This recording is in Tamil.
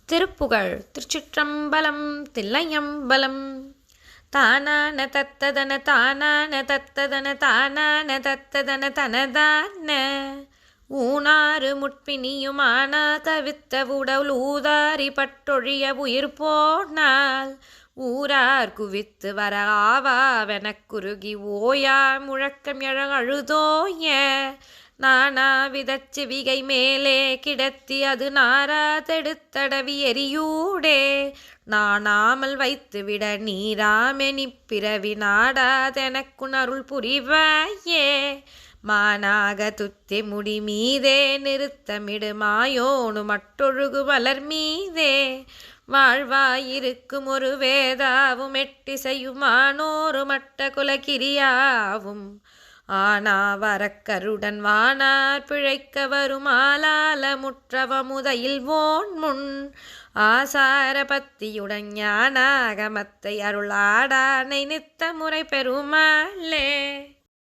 திருப்புகழ். திருச்சிற்றம்பலம். தில்லையம்பலம். தானான தத்ததன தானான தத்ததன தானான தத்ததன தனதான ஊனாறு முட்பினியுமானா தவித்த உடல் ஊதாரி பட்டொழிய உயிர் போனால் ஊரார் குவித்து வர ஆவாவெனக் குறுகி ஓயா முழக்கம் எழ அழுதோய நானா விதச்சிவிகை மேலே கிடத்தி அது நாரா தெடுத்தடவி எரியூடே நானாமல் வைத்துவிட நீராமெனிப் பிறவி நாடாதெனக்குணருள் புரிவாயே மானாக துத்தி முடி மீதே நிறுத்தமிடு மாயோனு மட்டொழுகு மலர் மீதே வாழ்வாயிருக்கும் ஒரு வேதாவும் எட்டிசையுமானோரு மட்ட குலகிரியாவும் ஆனா வரக்கருடன் வானார் பிழைக்க வரும் ஆலால முற்றவ முதையில் ஓன் முன் ஆசார பத்தியுடன் ஞானாகமத்தை அருளாடானை நித்த முறை பெருமாளே.